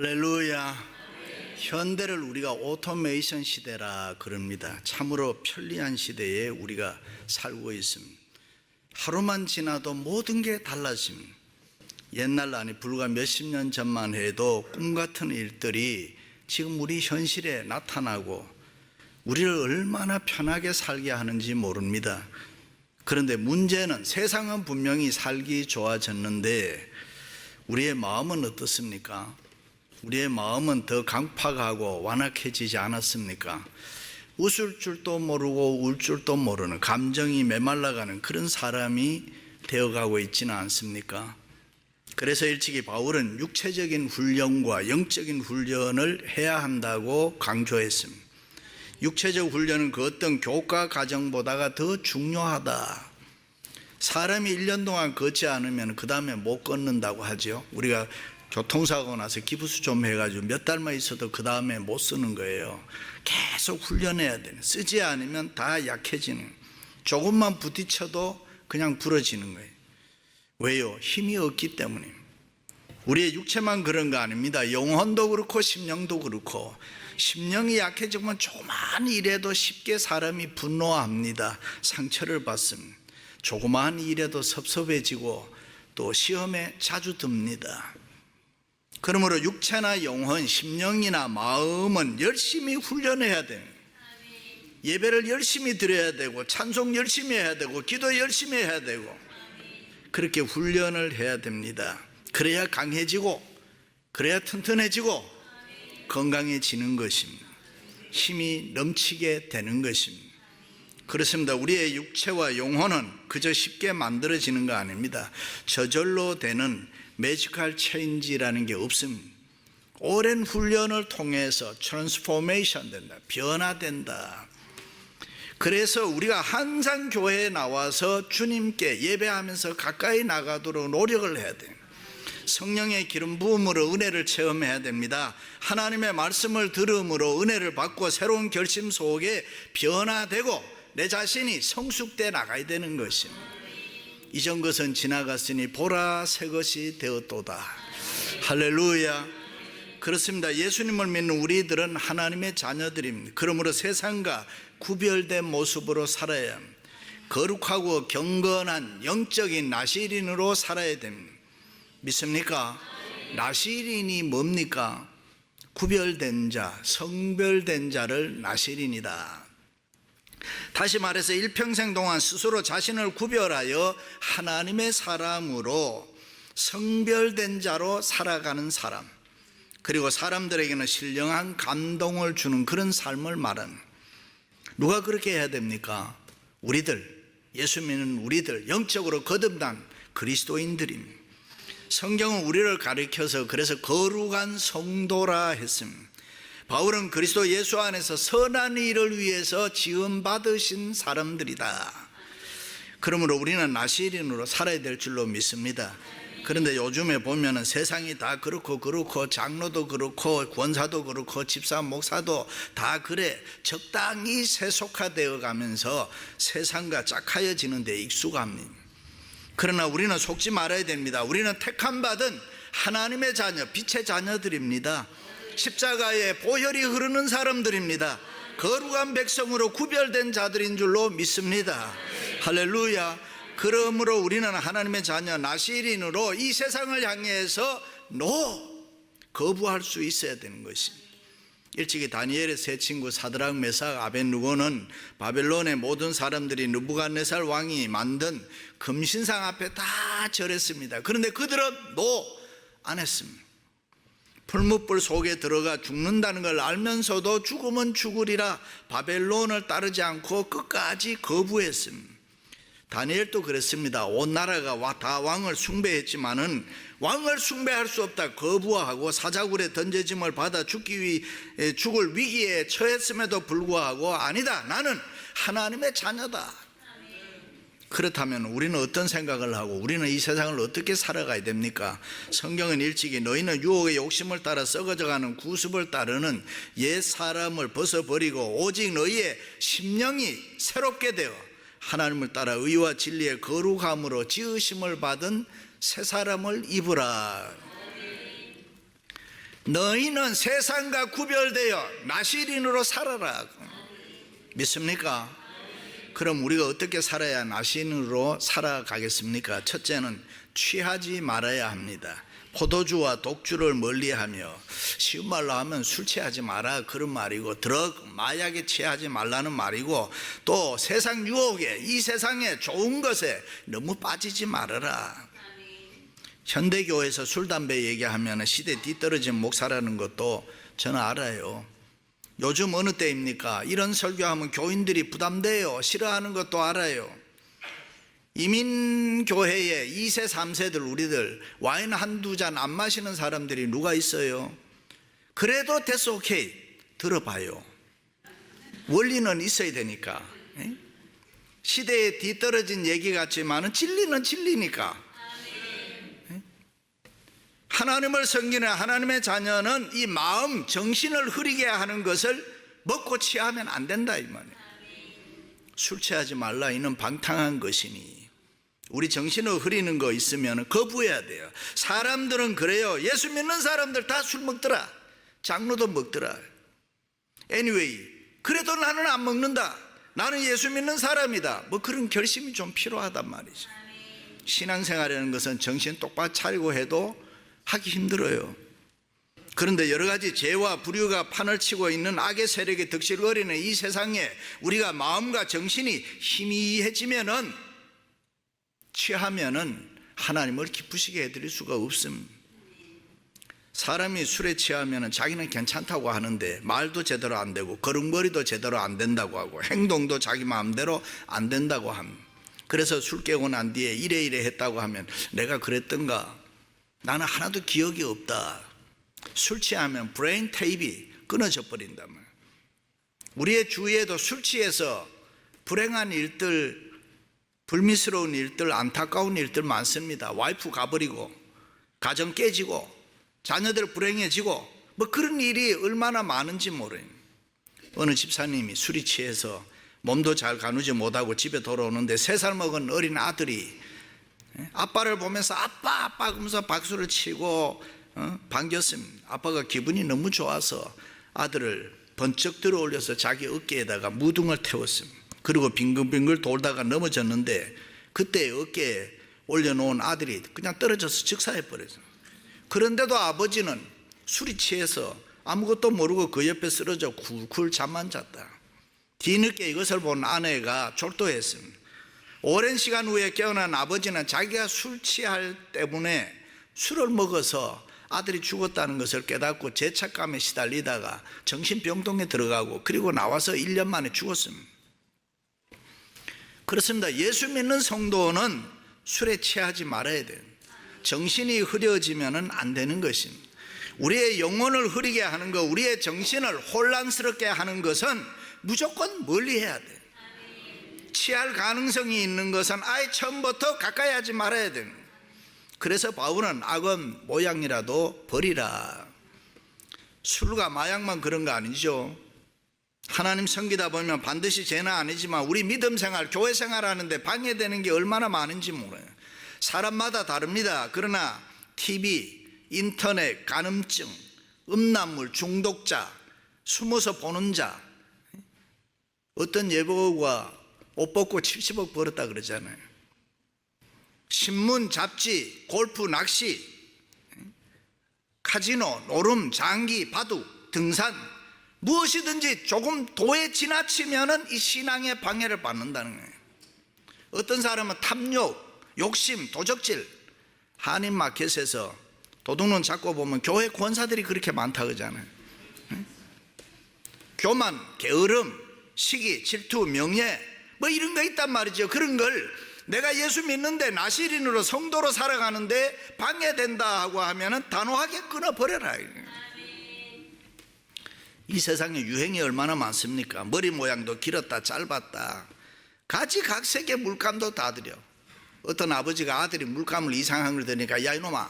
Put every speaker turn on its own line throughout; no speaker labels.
할렐루야. 현대를 우리가 오토메이션 시대라 그럽니다. 참으로 편리한 시대에 우리가 살고 있습니다. 하루만 지나도 모든 게 달라집니다. 옛날 아니 불과 몇십 년 전만 해도 꿈같은 일들이 지금 우리 현실에 나타나고 우리를 얼마나 편하게 살게 하는지 모릅니다. 그런데 문제는 세상은 분명히 살기 좋아졌는데 우리의 마음은 어떻습니까? 우리의 마음은 더 강팍하고 완악해지지 않았습니까? 웃을 줄도 모르고 울 줄도 모르는 감정이 메말라가는 그런 사람이 되어가고 있지는 않습니까? 그래서 일찍이 바울은 육체적인 훈련과 영적인 훈련을 해야 한다고 강조했습니다. 육체적 훈련은 그 어떤 교과 과정보다가 더 중요하다. 사람이 1년 동안 걷지 않으면 그 다음에 못 걷는다고 하죠. 우리가 교통사고 나서 기부수 좀 해가지고 몇 달만 있어도 그 다음에 못 쓰는 거예요. 계속 훈련해야 되는. 쓰지 않으면 다 약해지는. 조금만 부딪혀도 그냥 부러지는 거예요. 왜요? 힘이 없기 때문에. 우리의 육체만 그런 거 아닙니다. 영혼도 그렇고 심령도 그렇고. 심령이 약해지면 조그마한 일에도 쉽게 사람이 분노합니다. 상처를 받습니다. 조그마한 일에도 섭섭해지고 또 시험에 자주 듭니다. 그러므로 육체나 영혼, 심령이나 마음은 열심히 훈련해야 돼요. 예배를 열심히 드려야 되고 찬송 열심히 해야 되고 기도 열심히 해야 되고 그렇게 훈련을 해야 됩니다. 그래야 강해지고 그래야 튼튼해지고 건강해지는 것입니다. 힘이 넘치게 되는 것입니다. 그렇습니다. 우리의 육체와 영혼은 그저 쉽게 만들어지는 거 아닙니다. 저절로 되는 매지컬 체인지라는 게 없습니다. 오랜 훈련을 통해서 트랜스포메이션 된다. 변화된다. 그래서 우리가 항상 교회에 나와서 주님께 예배하면서 가까이 나가도록 노력을 해야 돼요. 성령의 기름 부음으로 은혜를 체험해야 됩니다. 하나님의 말씀을 들음으로 은혜를 받고 새로운 결심 속에 변화되고 내 자신이 성숙돼 나가야 되는 것입니다. 이전 것은 지나갔으니 보라 새 것이 되었도다. 할렐루야. 그렇습니다. 예수님을 믿는 우리들은 하나님의 자녀들입니다. 그러므로 세상과 구별된 모습으로 살아야 합니다. 거룩하고 경건한 영적인 나시린으로 살아야 됩니다. 믿습니까? 나시린이 뭡니까? 구별된 자, 성별된 자를 나시린이다. 다시 말해서 일평생 동안 스스로 자신을 구별하여 하나님의 사람으로 성별된 자로 살아가는 사람, 그리고 사람들에게는 신령한 감동을 주는 그런 삶을 말하는. 누가 그렇게 해야 됩니까? 우리들, 예수 믿는 우리들, 영적으로 거듭난 그리스도인들입니다. 성경은 우리를 가리켜서 그래서 거룩한 성도라 했습니다. 바울은 그리스도 예수 안에서 선한 일을 위해서 지음받으신 사람들이다. 그러므로 우리는 나시린으로 살아야 될 줄로 믿습니다. 그런데 요즘에 보면은 세상이 다 그렇고 장로도 그렇고 권사도 그렇고 집사 목사도 다 그래. 적당히 세속화되어 가면서 세상과 짝하여지는 데 익숙합니다. 그러나 우리는 속지 말아야 됩니다. 우리는 택함 받은 하나님의 자녀, 빛의 자녀들입니다. 십자가에 보혈이 흐르는 사람들입니다. 거룩한 백성으로 구별된 자들인 줄로 믿습니다. 할렐루야. 그러므로 우리는 하나님의 자녀 나시린으로 이 세상을 향해서 거부할 수 있어야 되는 것입니다. 일찍이 다니엘의 세 친구 사드락 메삭 아벳느고는 바벨론의 모든 사람들이 느부갓네살 왕이 만든 금신상 앞에 다 절했습니다. 그런데 그들은 안 했습니다. 풀무불 속에 들어가 죽는다는 걸 알면서도 죽으면 죽으리라 바벨론을 따르지 않고 끝까지 거부했습니다. 다니엘도 그랬습니다. 온 나라가 다 왕을 숭배했지만은 왕을 숭배할 수 없다 거부하고 사자굴에 던져짐을 받아 죽을 위기에 처했음에도 불구하고 아니다, 나는 하나님의 자녀다. 그렇다면 우리는 어떤 생각을 하고 우리는 이 세상을 어떻게 살아가야 됩니까? 성경은 일찍이 너희는 유혹의 욕심을 따라 썩어져가는 구습을 따르는 옛 사람을 벗어버리고 오직 너희의 심령이 새롭게 되어 하나님을 따라 의와 진리의 거룩함으로 지으심을 받은 새 사람을 입으라. 너희는 세상과 구별되어 나시린으로 살아라. 믿습니까? 그럼 우리가 어떻게 살아야 나시린으로 살아가겠습니까? 첫째는 취하지 말아야 합니다. 포도주와 독주를 멀리하며, 쉬운 말로 하면 술 취하지 마라 그런 말이고, 마약에 취하지 말라는 말이고, 또 세상 유혹에, 이 세상에 좋은 것에 너무 빠지지 말아라. 현대교회에서 술, 담배 얘기하면 시대 뒤떨어진 목사라는 것도 저는 알아요. 요즘 어느 때입니까? 이런 설교하면 교인들이 부담돼요. 싫어하는 것도 알아요. 이민교회에 2세 3세들 우리들 와인 한두 잔 안 마시는 사람들이 누가 있어요? 그래도 됐어, 오케이, 들어봐요. 원리는 있어야 되니까. 시대에 뒤떨어진 얘기 같지만 진리는 진리니까. 하나님을 섬기는 하나님의 자녀는 이 마음, 정신을 흐리게 하는 것을 먹고 취하면 안 된다 이 말이에요. 술 취하지 말라 이는 방탕한 것이니, 우리 정신을 흐리는 거 있으면 거부해야 돼요. 사람들은 그래요. 예수 믿는 사람들 다 술 먹더라, 장로도 먹더라. anyway, 그래도 나는 안 먹는다, 나는 예수 믿는 사람이다, 뭐 그런 결심이 좀 필요하단 말이죠. 신앙생활이라는 것은 정신 똑바로 차리고 해도 하기 힘들어요. 그런데 여러 가지 죄와 불의가 판을 치고 있는 악의 세력에 득실거리는 이 세상에 우리가 마음과 정신이 희미해지면은, 취하면은 하나님을 기쁘시게 해드릴 수가 없습니다. 사람이 술에 취하면은 자기는 괜찮다고 하는데 말도 제대로 안 되고 걸음걸이도 제대로 안 된다고 하고 행동도 자기 마음대로 안 된다고 합니다. 그래서 술 깨고 난 뒤에 이래 했다고 하면 내가 그랬던가, 나는 하나도 기억이 없다. 술 취하면 브레인 테이프가 끊어져 버린단 말이에요. 우리의 주위에도 술 취해서 불행한 일들, 불미스러운 일들, 안타까운 일들 많습니다. 와이프 가버리고, 가정 깨지고, 자녀들 불행해지고, 뭐 그런 일이 얼마나 많은지 모르요. 어느 집사님이 술이 취해서 몸도 잘 가누지 못하고 집에 돌아오는데 3살 먹은 어린 아들이 아빠를 보면서 아빠 그러면서 박수를 치고 반겼습니다. 아빠가 기분이 너무 좋아서 아들을 번쩍 들어 올려서 자기 어깨에다가 무등을 태웠습니다. 그리고 빙글빙글 돌다가 넘어졌는데 그때 어깨에 올려놓은 아들이 그냥 떨어져서 즉사해버렸어요. 그런데도 아버지는 술이 취해서 아무것도 모르고 그 옆에 쓰러져 쿨쿨 잠만 잤다. 뒤늦게 이것을 본 아내가 졸도했습니다. 오랜 시간 후에 깨어난 아버지는 자기가 술 취할 때문에 술을 먹어서 아들이 죽었다는 것을 깨닫고 죄책감에 시달리다가 정신병동에 들어가고, 그리고 나와서 1년 만에 죽었습니다. 그렇습니다. 예수 믿는 성도는 술에 취하지 말아야 돼요. 정신이 흐려지면 안 되는 것입니다. 우리의 영혼을 흐리게 하는 것, 우리의 정신을 혼란스럽게 하는 것은 무조건 멀리해야 돼요. 취할 가능성이 있는 것은 아예 처음부터 가까이 하지 말아야 됩니다. 그래서 바울은 악은 모양이라도 버리라. 술과 마약만 그런 거 아니죠. 하나님 섬기다 보면 반드시 죄는 아니지만 우리 믿음 생활, 교회 생활하는데 방해되는 게 얼마나 많은지 몰라요. 사람마다 다릅니다. 그러나 TV, 인터넷, 간음증, 음란물 중독자, 숨어서 보는 자, 어떤 예보가 옷 벗고 70억 벌었다 그러잖아요. 신문, 잡지, 골프, 낚시, 카지노, 노름, 장기, 바둑, 등산, 무엇이든지 조금 도에 지나치면은 이 신앙의 방해를 받는다는 거예요. 어떤 사람은 탐욕, 욕심, 도적질, 한인마켓에서 도둑놈 잡고 보면 교회 권사들이 그렇게 많다 그러잖아요. 교만, 게으름, 시기, 질투, 명예, 뭐 이런 거 있단 말이죠. 그런 걸 내가 예수 믿는데 나시린으로 성도로 살아가는데 방해된다 하고 하면은 단호하게 끊어버려라. 이 세상에 유행이 얼마나 많습니까? 머리 모양도 길었다 짧았다, 가지각색의 물감도 다 들여. 어떤 아버지가 아들이 물감을 이상한 걸 들으니까 야 이놈아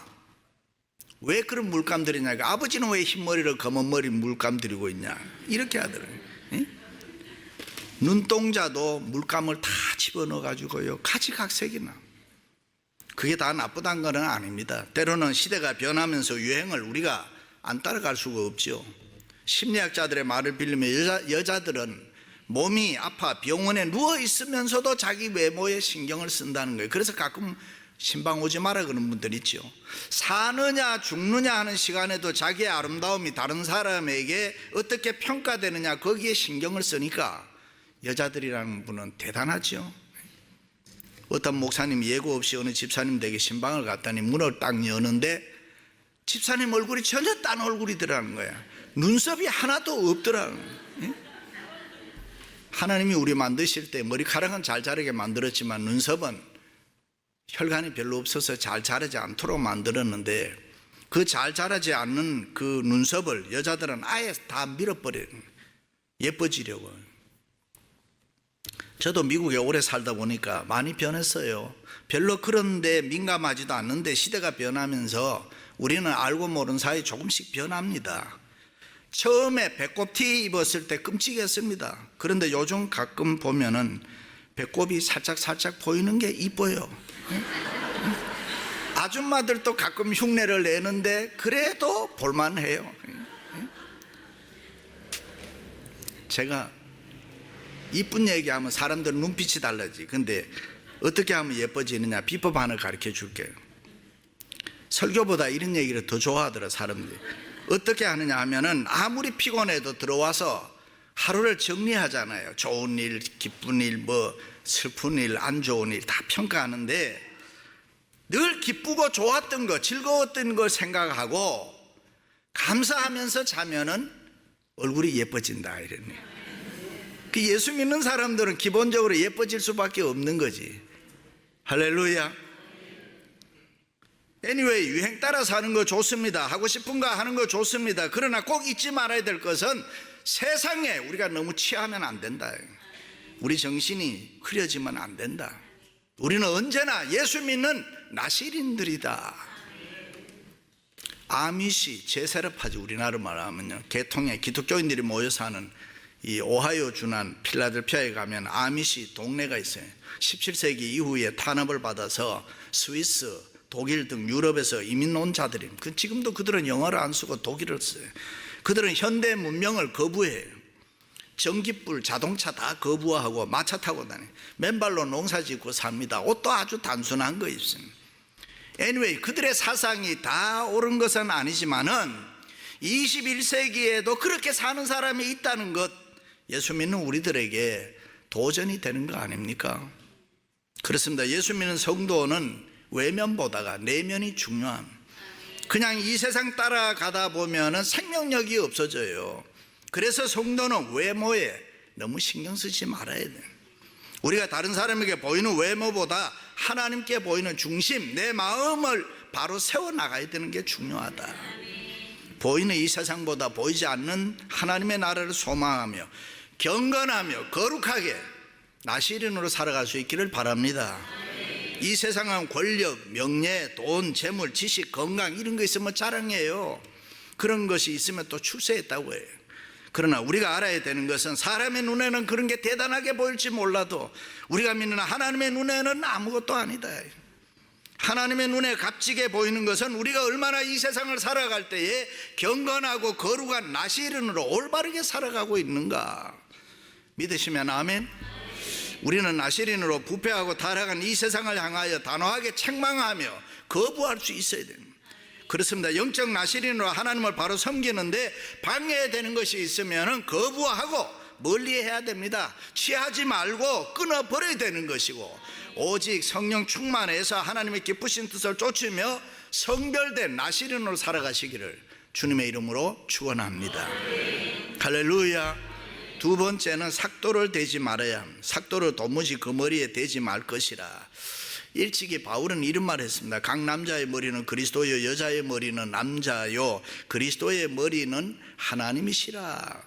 왜 그런 물감 들이냐니까 아버지는 왜 흰머리를 검은 머리 물감 들이고 있냐 이렇게 하더라고요. 눈동자도 물감을 다 집어넣어 가지고요 가지각색이나. 그게 다 나쁘다는 건 아닙니다. 때로는 시대가 변하면서 유행을 우리가 안 따라갈 수가 없죠. 심리학자들의 말을 빌리면 여자들은 몸이 아파 병원에 누워 있으면서도 자기 외모에 신경을 쓴다는 거예요. 그래서 가끔 신방 오지 마라 그런 분들 있죠. 사느냐 죽느냐 하는 시간에도 자기의 아름다움이 다른 사람에게 어떻게 평가되느냐 거기에 신경을 쓰니까 여자들이라는 분은 대단하죠. 어떤 목사님이 예고 없이 어느 집사님 댁에 신방을 갔더니 문을 딱 여는데 집사님 얼굴이 전혀 딴 얼굴이더라는 거야. 눈썹이 하나도 없더라는 거야. 하나님이 우리 만드실 때 머리카락은 잘 자르게 만들었지만 눈썹은 혈관이 별로 없어서 잘 자라지 않도록 만들었는데 그 잘 자라지 않는 그 눈썹을 여자들은 아예 다 밀어버려요. 예뻐지려고. 저도 미국에 오래 살다 보니까 많이 변했어요. 별로 그런데 민감하지도 않는데 시대가 변하면서 우리는 알고 모르는 사이 조금씩 변합니다. 처음에 배꼽티 입었을 때 끔찍했습니다. 그런데 요즘 가끔 보면은 배꼽이 살짝 보이는 게 이뻐요. 아줌마들도 가끔 흉내를 내는데 그래도 볼만해요. 제가 이쁜 얘기하면 사람들 눈빛이 달라지. 근데 어떻게 하면 예뻐지느냐 비법 하나 가르쳐 줄게요. 설교보다 이런 얘기를 더 좋아하더라 사람들이. 어떻게 하느냐 하면은 아무리 피곤해도 들어와서 하루를 정리하잖아요. 좋은 일, 기쁜 일, 뭐 슬픈 일, 안 좋은 일 다 평가하는데 늘 기쁘고 좋았던 거, 즐거웠던 걸 생각하고 감사하면서 자면은 얼굴이 예뻐진다 이러네. 그 예수 믿는 사람들은 기본적으로 예뻐질 수밖에 없는 거지. 할렐루야. anyway, 유행 따라 사는 거 좋습니다. 하고 싶은 거 하는 거 좋습니다. 그러나 꼭 잊지 말아야 될 것은 세상에 우리가 너무 취하면 안 된다. 우리 정신이 흐려지면 안 된다. 우리는 언제나 예수 믿는 나시린들이다. 아미시 제세럽하지 우리나라 말하면요. 개통에 기독교인들이 모여 사는 이 오하이오 주난 필라델피아에 가면 아미시 동네가 있어요. 17세기 이후에 탄압을 받아서 스위스, 독일 등 유럽에서 이민 온 자들이 지금도 그들은 영어를 안 쓰고 독일어를 써요. 그들은 현대 문명을 거부해요. 전기불, 자동차 다 거부하고 마차 타고 다녀요. 맨발로 농사 짓고 삽니다. 옷도 아주 단순한 거 있습니다. anyway, 그들의 사상이 다 옳은 것은 아니지만은 21세기에도 그렇게 사는 사람이 있다는 것, 예수 믿는 우리들에게 도전이 되는 거 아닙니까? 그렇습니다. 예수 믿는 성도는 외면보다가 내면이 중요함. 그냥 이 세상 따라가다 보면은 생명력이 없어져요. 그래서 성도는 외모에 너무 신경 쓰지 말아야 돼요. 우리가 다른 사람에게 보이는 외모보다 하나님께 보이는 중심, 내 마음을 바로 세워나가야 되는 게 중요하다. 보이는 이 세상보다 보이지 않는 하나님의 나라를 소망하며 경건하며 거룩하게 나시린으로 살아갈 수 있기를 바랍니다. 이 세상은 권력, 명예, 돈, 재물, 지식, 건강 이런 거 있으면 자랑해요. 그런 것이 있으면 또 출세했다고 해요. 그러나 우리가 알아야 되는 것은 사람의 눈에는 그런 게 대단하게 보일지 몰라도 우리가 믿는 하나님의 눈에는 아무것도 아니다. 하나님의 눈에 값지게 보이는 것은 우리가 얼마나 이 세상을 살아갈 때에 경건하고 거룩한 나시린으로 올바르게 살아가고 있는가. 믿으시면 아멘. 우리는 나시린으로 부패하고 타락한 이 세상을 향하여 단호하게 책망하며 거부할 수 있어야 됩니다. 그렇습니다. 영적 나시린으로 하나님을 바로 섬기는데 방해되는 것이 있으면 거부하고 멀리해야 됩니다. 취하지 말고 끊어버려야 되는 것이고 오직 성령 충만해서 하나님의 기쁘신 뜻을 쫓으며 성별된 나시린으로 살아가시기를 주님의 이름으로 축원합니다. 할렐루야. 두 번째는 삭도를 대지 말아야 합니다. 삭도를 도무지 그 머리에 대지 말 것이라. 일찍이 바울은 이런 말을 했습니다. 각 남자의 머리는 그리스도요 여자의 머리는 남자요 그리스도의 머리는 하나님이시라.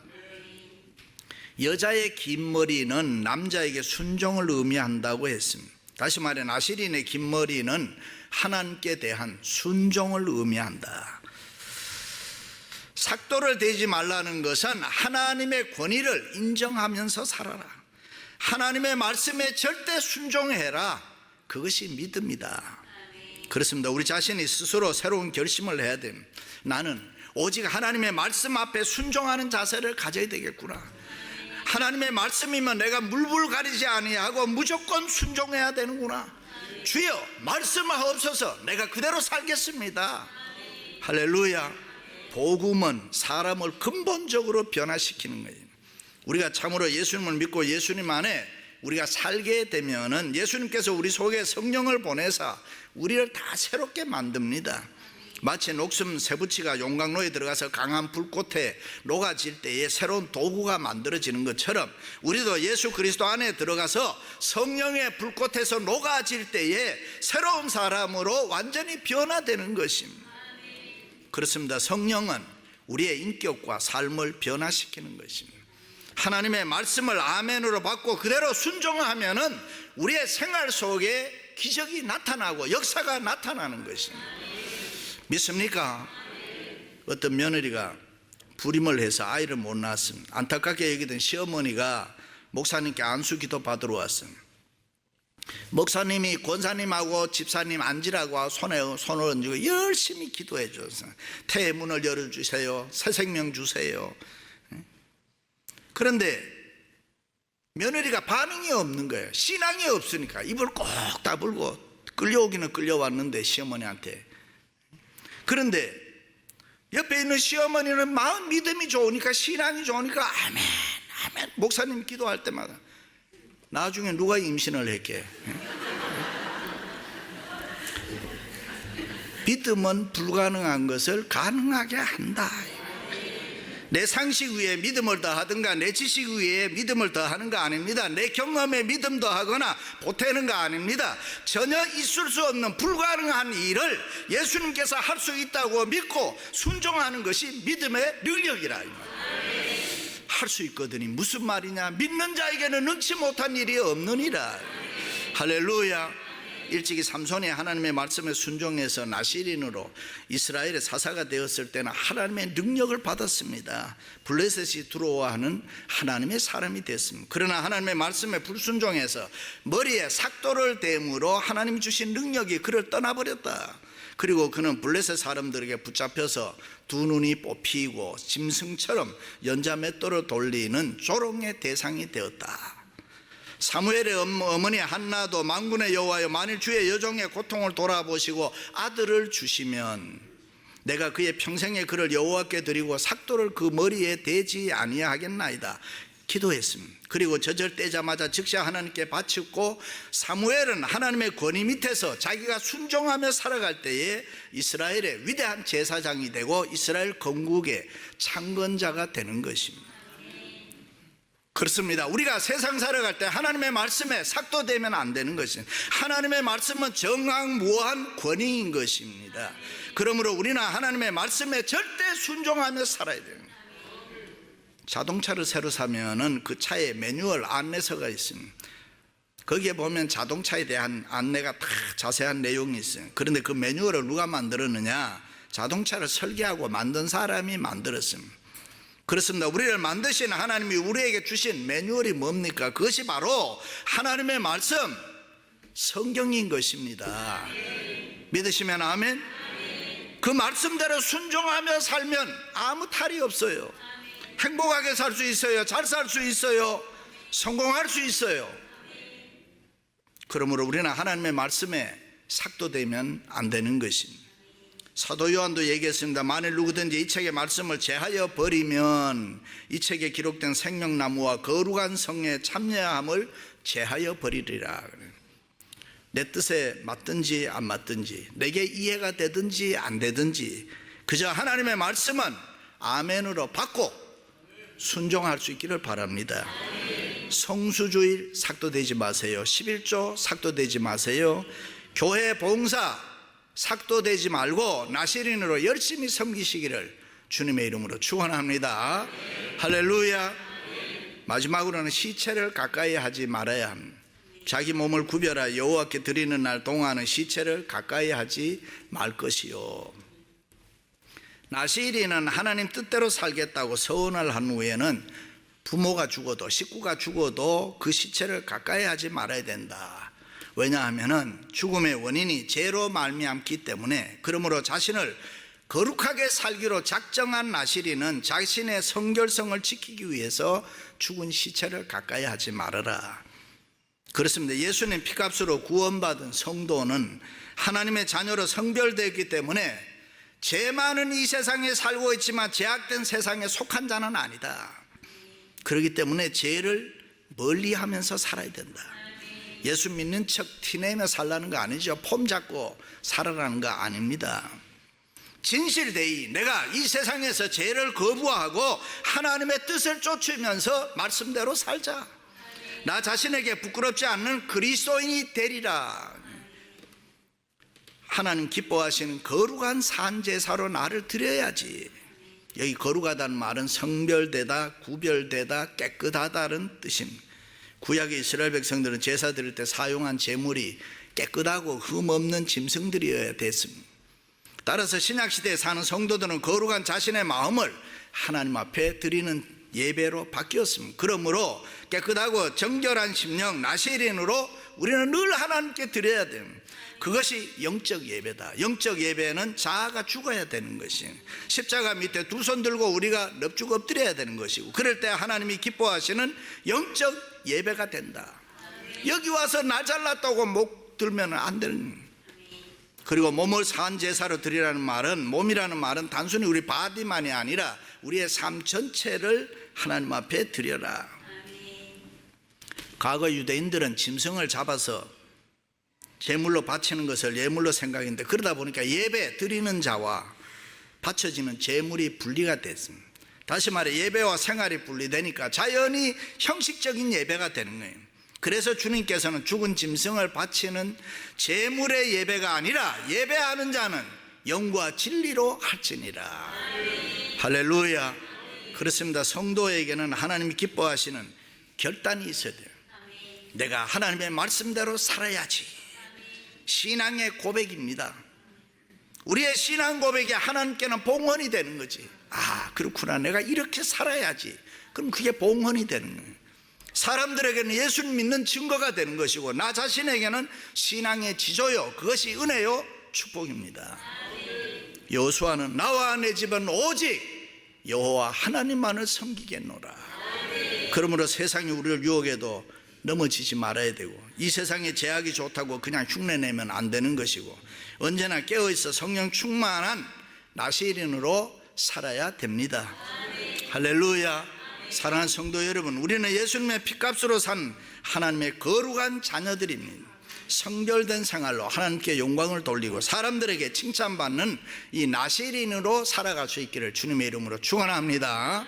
여자의 긴 머리는 남자에게 순종을 의미한다고 했습니다. 다시 말해 나시린의 긴 머리는 하나님께 대한 순종을 의미한다. 삭도를 대지 말라는 것은 하나님의 권위를 인정하면서 살아라. 하나님의 말씀에 절대 순종해라. 그것이 믿음이다. 그렇습니다. 우리 자신이 스스로 새로운 결심을 해야 됩니다. 나는 오직 하나님의 말씀 앞에 순종하는 자세를 가져야 되겠구나. 하나님의 말씀이면 내가 물불 가리지 아니하고 무조건 순종해야 되는구나. 주여 말씀하옵소서, 내가 그대로 살겠습니다. 할렐루야. 복음은 사람을 근본적으로 변화시키는 거예요. 우리가 참으로 예수님을 믿고 예수님 안에 우리가 살게 되면은 예수님께서 우리 속에 성령을 보내사 우리를 다 새롭게 만듭니다. 마치 녹슨 쇠붙이가 용광로에 들어가서 강한 불꽃에 녹아질 때에 새로운 도구가 만들어지는 것처럼 우리도 예수 그리스도 안에 들어가서 성령의 불꽃에서 녹아질 때에 새로운 사람으로 완전히 변화되는 것입니다. 그렇습니다. 성령은 우리의 인격과 삶을 변화시키는 것입니다. 하나님의 말씀을 아멘으로 받고 그대로 순종하면은 우리의 생활 속에 기적이 나타나고 역사가 나타나는 것입니다. 믿습니까? 어떤 며느리가 불임을 해서 아이를 못 낳았습니다. 안타깝게 여기던 시어머니가 목사님께 안수 기도 받으러 왔습니다. 목사님이 권사님하고 집사님 앉으라고 손을 얹고 열심히 기도해 줬어요. 태의 문을 열어주세요. 새 생명 주세요. 그런데 며느리가 반응이 없는 거예요. 신앙이 없으니까 입을 꼭 다물고 끌려오기는 끌려왔는데 시어머니한테. 그런데 옆에 있는 시어머니는 마음 믿음이 좋으니까 신앙이 좋으니까 아멘 아멘 목사님 기도할 때마다 나중에 누가 임신을 했게. 믿음은 불가능한 것을 가능하게 한다. 내 상식 위에 믿음을 더하든가 내 지식 위에 믿음을 더하는 거 아닙니다. 내 경험에 믿음 더하거나 보태는 거 아닙니다. 전혀 있을 수 없는 불가능한 일을 예수님께서 할 수 있다고 믿고 순종하는 것이 믿음의 능력이라. 할 수 있거든요. 무슨 말이냐? 믿는 자에게는 능치 못한 일이 없느니라. 할렐루야. 일찍이 삼손이 하나님의 말씀에 순종해서 나시린으로 이스라엘의 사사가 되었을 때는 하나님의 능력을 받았습니다. 블레셋이 두려워하는 하나님의 사람이 됐습니다. 그러나 하나님의 말씀에 불순종해서 머리에 삭도를 댐으로 하나님 주신 능력이 그를 떠나버렸다. 그리고 그는 블레셋 사람들에게 붙잡혀서 두 눈이 뽑히고 짐승처럼 연자맷돌을 돌리는 조롱의 대상이 되었다. 사무엘의 어머니 한나도 만군의 여호와여, 만일 주의 여종의 고통을 돌아보시고 아들을 주시면 내가 그의 평생에 그를 여호와께 드리고 삭도를 그 머리에 대지 아니하겠나이다 기도했습니다. 그리고 저절떼자마자 즉시 하나님께 바쳤고, 사무엘은 하나님의 권위 밑에서 자기가 순종하며 살아갈 때에 이스라엘의 위대한 제사장이 되고 이스라엘 건국의 창건자가 되는 것입니다. 그렇습니다. 우리가 세상 살아갈 때 하나님의 말씀에 삭도되면 안 되는 것입니다. 하나님의 말씀은 정확무한 권위인 것입니다. 그러므로 우리는 하나님의 말씀에 절대 순종하며 살아야 됩니다. 자동차를 새로 사면은 그 차에 매뉴얼 안내서가 있습니다. 거기에 보면 자동차에 대한 안내가 다 자세한 내용이 있어요. 그런데 그 매뉴얼을 누가 만들었느냐? 자동차를 설계하고 만든 사람이 만들었습니다. 그렇습니다. 우리를 만드신 하나님이 우리에게 주신 매뉴얼이 뭡니까? 그것이 바로 하나님의 말씀, 성경인 것입니다. 믿으시면 아멘? 그 말씀대로 순종하며 살면 아무 탈이 없어요. 행복하게 살 수 있어요. 잘 살 수 있어요. 성공할 수 있어요. 그러므로 우리는 하나님의 말씀에 삭도되면 안 되는 것입니다. 사도 요한도 얘기했습니다. 만일 누구든지 이 책의 말씀을 제하여 버리면 이 책에 기록된 생명나무와 거룩한 성에 참여함을 제하여 버리리라. 내 뜻에 맞든지 안 맞든지, 내게 이해가 되든지 안 되든지, 그저 하나님의 말씀은 아멘으로 받고 순종할 수 있기를 바랍니다. 성수주일 삭도되지 마세요. 11조 삭도되지 마세요. 교회 봉사 삭도되지 말고 나시린으로 열심히 섬기시기를 주님의 이름으로 축원합니다. 할렐루야. 마지막으로는 시체를 가까이 하지 말아야 합니다. 자기 몸을 구별하여 여호와께 드리는 날 동안은 시체를 가까이 하지 말 것이요. 나시린은 하나님 뜻대로 살겠다고 서원을 한 후에는 부모가 죽어도 식구가 죽어도 그 시체를 가까이 하지 말아야 된다. 왜냐하면 죽음의 원인이 죄로 말미암기 때문에, 그러므로 자신을 거룩하게 살기로 작정한 나시린은 자신의 성결성을 지키기 위해서 죽은 시체를 가까이 하지 말아라. 그렇습니다. 예수님 피값으로 구원받은 성도는 하나님의 자녀로 성별되었기 때문에 죄 많은 이 세상에 살고 있지만 죄악된 세상에 속한 자는 아니다. 그렇기 때문에 죄를 멀리하면서 살아야 된다. 예수 믿는 척 티내며 살라는 거 아니죠. 폼 잡고 살아라는 거 아닙니다. 진실되이 내가 이 세상에서 죄를 거부하고 하나님의 뜻을 쫓으면서 말씀대로 살자. 나 자신에게 부끄럽지 않는 그리스도인이 되리라. 하나님 기뻐하시는 거룩한 산제사로 나를 드려야지. 여기 거룩하다는 말은 성별되다, 구별되다, 깨끗하다는 뜻입니다. 구약의 이스라엘 백성들은 제사 드릴 때 사용한 제물이 깨끗하고 흠없는 짐승들이어야 됐습니다. 따라서 신약시대에 사는 성도들은 거룩한 자신의 마음을 하나님 앞에 드리는 예배로 바뀌었습니다. 그러므로 깨끗하고 정결한 심령 나시린으로 우리는 늘 하나님께 드려야 됩니다. 그것이 영적 예배다. 영적 예배는 자아가 죽어야 되는 것이, 십자가 밑에 두 손 들고 우리가 넙죽 엎드려야 되는 것이고, 그럴 때 하나님이 기뻐하시는 영적 예배가 된다. 여기 와서 나 잘났다고 목 들면 안 되는. 그리고 몸을 산 제사로 드리라는 말은, 몸이라는 말은 단순히 우리 바디만이 아니라 우리의 삶 전체를 하나님 앞에 드려라. 과거 유대인들은 짐승을 잡아서 제물로 바치는 것을 예물로 생각했는데, 그러다 보니까 예배 드리는 자와 바쳐지는 제물이 분리가 됐습니다. 다시 말해 예배와 생활이 분리되니까 자연히 형식적인 예배가 되는 거예요. 그래서 주님께서는 죽은 짐승을 바치는 제물의 예배가 아니라 예배하는 자는 영과 진리로 할지니라. 할렐루야. 그렇습니다. 성도에게는 하나님이 기뻐하시는 결단이 있어야 돼요. 내가 하나님의 말씀대로 살아야지. 신앙의 고백입니다. 우리의 신앙 고백이 하나님께는 봉헌이 되는 거지. 아, 그렇구나, 내가 이렇게 살아야지. 그럼 그게 봉헌이 되는 거예요. 사람들에게는 예수를 믿는 증거가 되는 것이고, 나 자신에게는 신앙의 지조요, 그것이 은혜요, 축복입니다. 여호수아는 나와 내 집은 오직 여호와 하나님만을 섬기겠노라. 그러므로 세상이 우리를 유혹해도 넘어지지 말아야 되고, 이 세상에 제약이 좋다고 그냥 흉내내면 안 되는 것이고, 언제나 깨어있어 성령 충만한 나시린으로 살아야 됩니다. 할렐루야. 사랑하는 성도 여러분, 우리는 예수님의 피값으로 산 하나님의 거룩한 자녀들입니다. 성결된 생활로 하나님께 영광을 돌리고 사람들에게 칭찬받는 이 나시린으로 살아갈 수 있기를 주님의 이름으로 축원합니다.